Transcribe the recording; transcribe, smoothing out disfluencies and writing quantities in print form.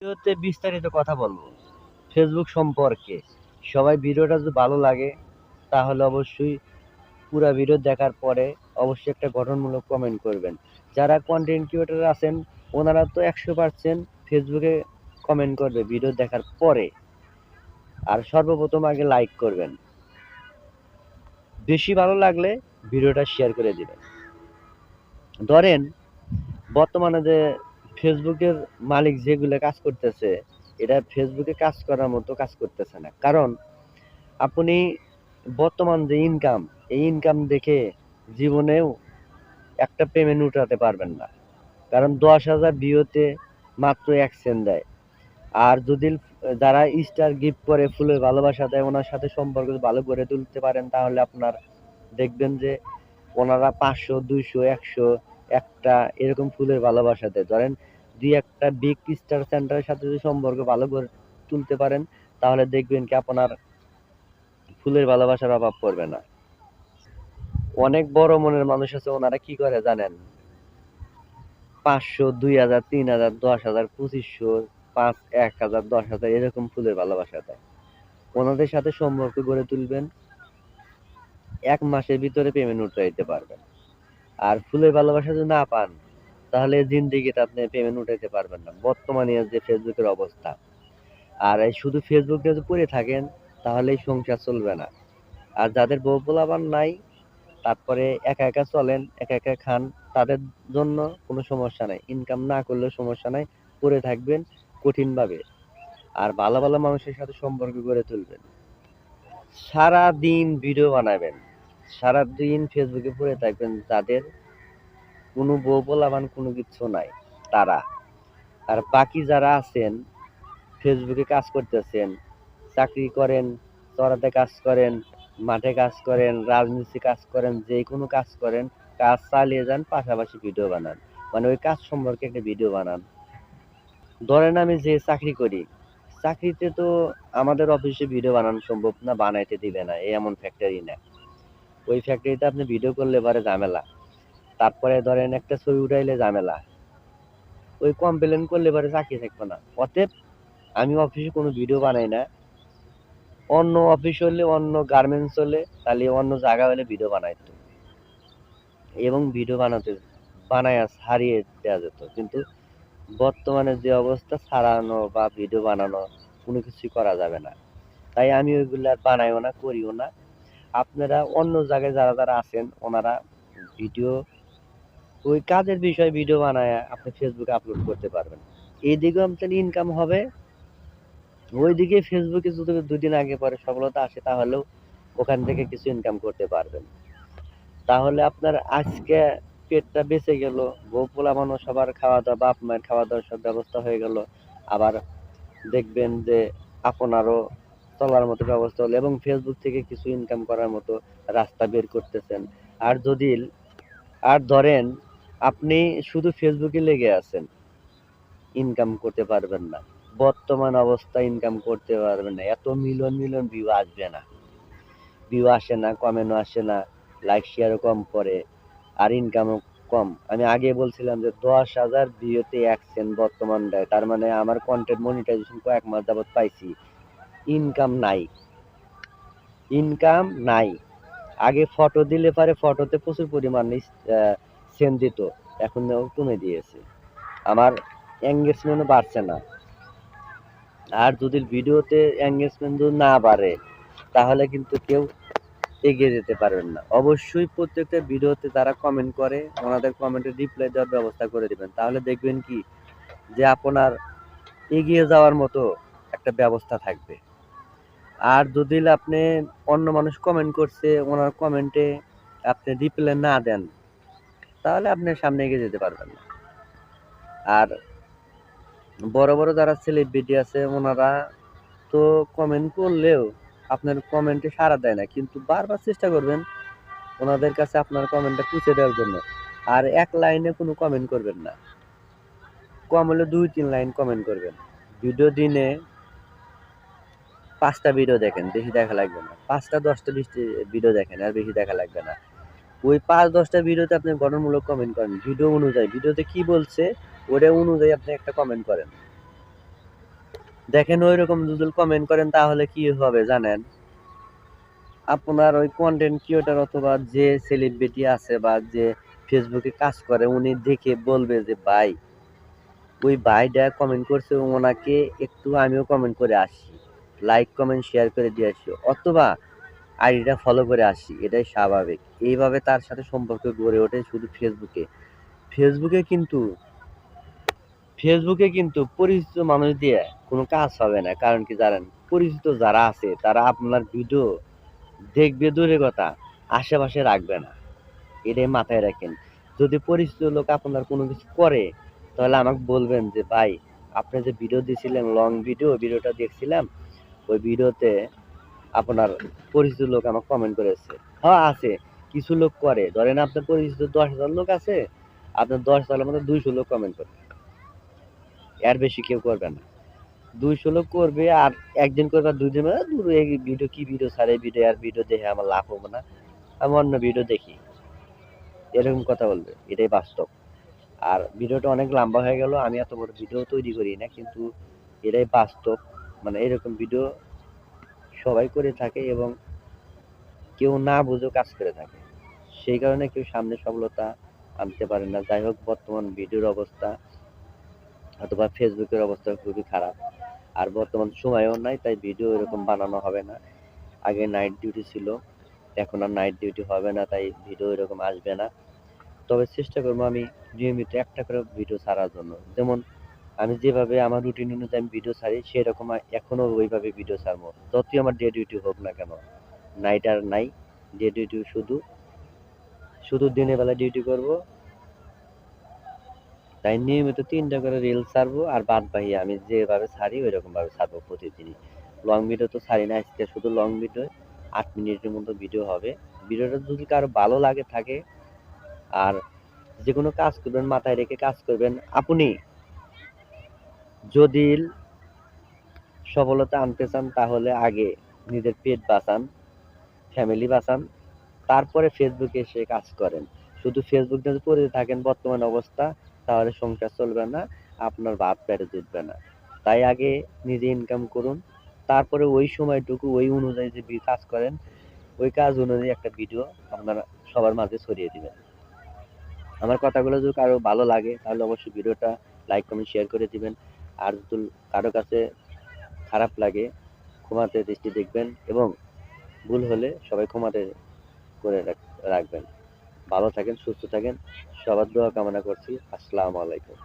ভিডিওতে বিস্তারিত কথা বলবো ফেসবুক সম্পর্কে। সবাই ভিডিওটা যদি ভালো লাগে তাহলে অবশ্যই পুরা ভিডিও দেখার পরে অবশ্যই একটা গঠনমূলক কমেন্ট করবেন। যারা কন্টেন্ট ক্রিয়েটর আছেন ওনারা তো 100% ফেসবুকে কমেন্ট করবে ভিডিও দেখার পরে। আর সর্বপ্রথম আগে লাইক করবেন, বেশি ভালো লাগলে ভিডিওটা শেয়ার করে দিবেন। ধরেন বর্তমানে যে ফেসবুকের মালিক যেগুলো কাজ করতেছে, এটা ফেসবুকে কাজ করার মতো কাজ করতেছে না। কারণ আপনি বর্তমান যে ইনকাম, এই ইনকাম দেখে জীবনেও একটা পেমেন্ট উঠাতে পারবেন না। কারণ 10,000 ভিউতে মাত্র 1 সেন্ট দেয়। আর যদি যারা স্টার গিফট করে, ফুলের ভালোবাসা দেয়, ওনার সাথে সম্পর্ক ভালো করে তুলতে পারেন তাহলে আপনার দেখবেন যে ওনারা 500, 200, 100 একটা এরকম ফুলের ভালোবাসা দেয়। ধরেন দুই একটা বিগ স্টার সেন্টারের সাথে যদি সম্পর্ক ভালো করে তুলতে পারেন তাহলে দেখবেন কি আপনার ফুলের ভালোবাসার অভাব পড়বে না। অনেক বড় মনের মানুষ আছে, ওনারা কি করে জানেন? 500, 2,000, 3,000, 10,000, 2500, 5, 1,000, 10,000 এরকম ফুলের ভালোবাসা দেয়। ওনাদের সাথে সম্পর্ক গড়ে তুলবেন, 1 মাসের ভিতরে পেমেন্ট উঠাইতে পারবেন। আর ফুলের ভালোবাসা যদি না পান তাহলে জিন্দেগিতে আপনি পেমেন্ট উঠাইতে পারবেন না, বর্তমানে যে ফেসবুকের অবস্থা। আর এই শুধু ফেসবুকে যদি পড়ে থাকেন তাহলে এই সংসার চলবে না। আর যাদের বউ পোলাপান নাই, তারপরে একা একা চলেন, একা একা খান, তাদের জন্য কোনো সমস্যা নাই, ইনকাম না করলেও সমস্যা নাই, পড়ে থাকবেন কঠিন ভাবে। আর ভালো ভালো মানুষের সাথে সম্পর্ক গড়ে তুলবেন, সারা দিন ভিডিও বানাবেন, সারা দিন ফেসবুকে পড়ে থাকবেন। যাদের কোনো বউ পোলাপান কোনো কিছু নাই তারা। আর বাকি যারা আছেন ফেসবুকে কাজ করতেছেন, চাকরি করেন, চড়াতে কাজ করেন, মাঠে কাজ করেন, রাজনীতি কাজ করেন, যে কোনো কাজ করেন, কাজ চালিয়ে যান, পাশাপাশি ভিডিও বানান। মানে ওই কাজ সম্পর্কে একটা ভিডিও বানান। ধরেন আমি যে চাকরি করি, চাকরিতে তো আমাদের অফিসে ভিডিও বানানো সম্ভব না, বানাইতে দিবে না, এমন ফ্যাক্টরি না। ওই ফ্যাক্টরিতে আপনি ভিডিও করলে পরে ঝামেলা, তারপরে ধরেন একটা ছবি উঠাইলে ঝামেলা, ওই কমপ্লেন করলে পরে চাকরি থাকবে না। অতএব আমি অফিসে কোনো ভিডিও বানাই না। অন্য অফিস হলে, অন্য গার্মেন্টস হলে, তাহলে অন্য জায়গা হলে ভিডিও বানাইতো, এবং ভিডিও বানায় ছাড়িয়ে দেওয়া যেত। কিন্তু বর্তমানে যে অবস্থা, ছাড়ানো বা ভিডিও বানানো কোনো কিছুই করা যাবে না। তাই আমি ওইগুলো আর বানাইও না, করিও না। আপনারা অন্য জায়গায় যারা যারা আছেন ওনারা ভিডিও, ওই কাজের বিষয়ে ভিডিও বানায় আপনি ফেসবুকে আপলোড করতে পারবেন। এইদিকেও আপনার ইনকাম হবে, ওইদিকে ফেসবুকে যদি 2 দিন আগে পরে সফলতা আসে তাহলেও ওখান থেকে কিছু ইনকাম করতে পারবেন। তাহলে আপনার আজকে পেটটা বেঁচে গেল, বউ পোলাপান সবার খাওয়া দাওয়া, বাপ মায়ের খাওয়া দাওয়ার সব ব্যবস্থা হয়ে গেল। আবার দেখবেন যে আপনারও চলার মতো ব্যবস্থা হলো, এবং ফেসবুক থেকে কিছু ইনকাম করার মতো রাস্তা বের করতেছেন। আর যদি আর ধরেন আপনি শুধু ফেসবুকে লেগে আছেন, ইনকাম করতে পারবেন না, বর্তমান অবস্থায় ইনকাম করতে পারবেন না, এত মিলিয়ন মিলিয়ন ভিউ আসবে না, ভিউ আসে না, কমেন্টও আসে না, লাইক শেয়ারও কম করে, আর ইনকামও কম। আমি আগে বলছিলাম যে 10,000 ভিউতে 1 সেন্ট বর্তমান দেয়, তার মানে আমার কন্টেন্ট মনিটাইজেশন কয়েক মাস যাবত পাইছি, ইনকাম নাই, ইনকাম নাই। আগে ফটো দিলে পারে ফটোতে প্রচুর পরিমাণে সেন্ট দিত, এখন কমে দিয়েছে, আমার এঙ্গেজমেন্টও বাড়ছে না। আর যদি ভিডিওতে এঙ্গেজমেন্ট যদি না বাড়ে তাহলে কিন্তু কেউ এগিয়ে যেতে পারবেন না। অবশ্যই প্রত্যেকটা ভিডিওতে যারা কমেন্ট করে ওনাদের কমেন্টে রিপ্লাই দেওয়ার ব্যবস্থা করে দিবেন, তাহলে দেখবেন কি যে আপনার এগিয়ে যাওয়ার মতো একটা ব্যবস্থা থাকবে। আর যদি আপনি অন্য মানুষ কমেন্ট করছে, ওনার কমেন্টে আপনি রিপ্লাই না দেন তাহলে আপনি সামনে এগিয়ে যেতে পারবেন না। আর বড় বড় যারা সেলিব্রিটি আছে ওনারা তো কমেন্ট করলেও আপনার কমেন্টে সাড়া দেয় না, কিন্তু বারবার চেষ্টা করবেন ওনাদের কাছে আপনার কমেন্টটা পৌঁছে দেওয়ার জন্য। আর এক লাইনে কোনো কমেন্ট করবেন না, কম হলে 2-3 লাইন কমেন্ট করবেন। ভিডিও দিনে 5টা ভিডিও দেখেন, বেশি দেখা লাগবে না, 5টা 10টা 20টা ভিডিও দেখেন, আর বেশি দেখা লাগবে না। ওই 5-10টা ভিডিওতে আপনি গঠনমূলক কমেন্ট করেন, ভিডিও অনুযায়ী, ভিডিওতে কি বলছে ওটা অনুযায়ী আপনি একটা কমেন্ট করেন। দেখেন ওইরকম যদি কমেন্ট করেন তাহলে কি হবে জানেন, আপনার ওই কন্টেন্ট ক্রিয়েটর অথবা যে সেলিব্রিটি আছে বা যে ফেসবুকে কাজ করে উনি দেখে বলবে যে ভাই ওই ভাইটা কমেন্ট করছে, ওনাকে একটু আমিও কমেন্ট করে আসি, লাইক কমেন্ট শেয়ার করে দিয়ে আসি, অথবা আইডিটা ফলো করে আসি, এটাই স্বাভাবিক। এইভাবে তার সাথে সম্পর্ক গড়ে ওঠে শুধু ফেসবুকে। ফেসবুকে কিন্তু ফেসবুকে কিন্তু পরিচিত মানুষ দিয়ে কোনো কাজ হবে না, কারণ কি জানেন, পরিচিত যারা আছে তারা আপনার ভিডিও দেখবে দূরের কথা, আশেপাশে রাখবে না, এটাই মাথায় রাখেন। যদি পরিচিত লোক আপনার কোনো কিছু করে তাহলে আমাকে বলবেন যে ভাই আপনি যে ভিডিও দিয়েছিলেন লং ভিডিও, ভিডিওটা দেখছিলাম, ওই ভিডিওতে আপনার পরিচিত লোক আমাকে কমেন্ট করেছে। হ্যাঁ আছে, কিছু লোক করে, ধরেন আপনার পরিচিত 10,000 লোক আছে, আপনার 10,000-এর মধ্যে 200 লোক কমেন্ট করবে, এর বেশি কেউ করবে না। 200 লোক করবে আর একদিন করবে আর 2 দিন দূর, এই ভিডিও কি ভিডিও ছাড়ে, ভিডিও আর ভিডিও দেখে আমার লাভ হবে না, আমি অন্য ভিডিও দেখি, এরকম কথা বলবে, এটাই বাস্তব। আর ভিডিওটা অনেক লম্বা হয়ে গেল, আমি এত বড় ভিডিও তৈরি করি না, কিন্তু এটাই বাস্তব। মানে এরকম ভিডিও সবাই করে থাকে এবং কেউ না বুঝেও কাজ করে থাকে, সেই কারণে কেউ সামনে সফলতা আনতে পারে না। যাই হোক, বর্তমান ভিডিওর অবস্থা অথবা ফেসবুকের অবস্থা খুবই খারাপ, আর বর্তমান সময়ও নাই, তাই ভিডিও এরকম বানানো হবে না। আগে নাইট ডিউটি ছিল, এখন আর নাইট ডিউটি হবে না, তাই ভিডিও এরকম আসবে না। তবে চেষ্টা করবো আমি নিয়মিত একটা করে ভিডিও ছাড়ার জন্য, যেমন আমি যেভাবে আমার রুটিন অনুযায়ী আমি ভিডিও ছাড়ি সেরকম এখনো ওইভাবে ভিডিও ছাড়বো, যতই আমার ডে ডিউটি হোক না কেন। নাইট আর নাই, ডে ডিউটি শুধু, শুধু দিনের বেলা ডিউটি করব, তাই নিয়মিত 3টা করে রিল ছাড়বো, আর বাদ বাকি আমি যেভাবে ছাড়ি ওইরকম ভাবে ছাড়বো প্রতিদিনই। লং ভিডিও তো ছাড়ি না, আজকে শুধু লং ভিডিও 8 মিনিটের মতো ভিডিও হবে। ভিডিওটা যদি কারো ভালো লাগে থাকে, আর যে কোনো কাজ করবেন মাথায় রেখে কাজ করবেন, আপনি যদি সফলতা আনতে চান তাহলে আগে নিজের পেট বাঁচান, ফ্যামিলি বাঁচান, তারপরে ফেসবুকে এসে কাজ করেন। শুধু ফেসবুক যদি পড়ে থাকেন বর্তমান অবস্থা, তাহলে সংসার চলবে না, আপনার ভাত পেটে জুটবে না। তাই আগে নিজে ইনকাম করুন, তারপরে ওই সময়টুকু ওই অনুযায়ী যে কাজ করেন, ওই কাজ অনুযায়ী একটা ভিডিও আপনারা সবার মাঝে ছড়িয়ে দিবেন। আমার কথাগুলো যদি কারো ভালো লাগে তাহলে অবশ্যই ভিডিওটা লাইক কমেন্ট শেয়ার করে দিবেন। আর যদি কারো কাছে খারাপ লাগে, ক্ষমাতে দৃষ্টি দেখবেন, এবং ভুল হলে সবাই ক্ষমাতে করে রাখবেন। ভালো থাকেন, সুস্থ থাকেন, সবার দোয়া কামনা করছি। আসসালামু আলাইকুম।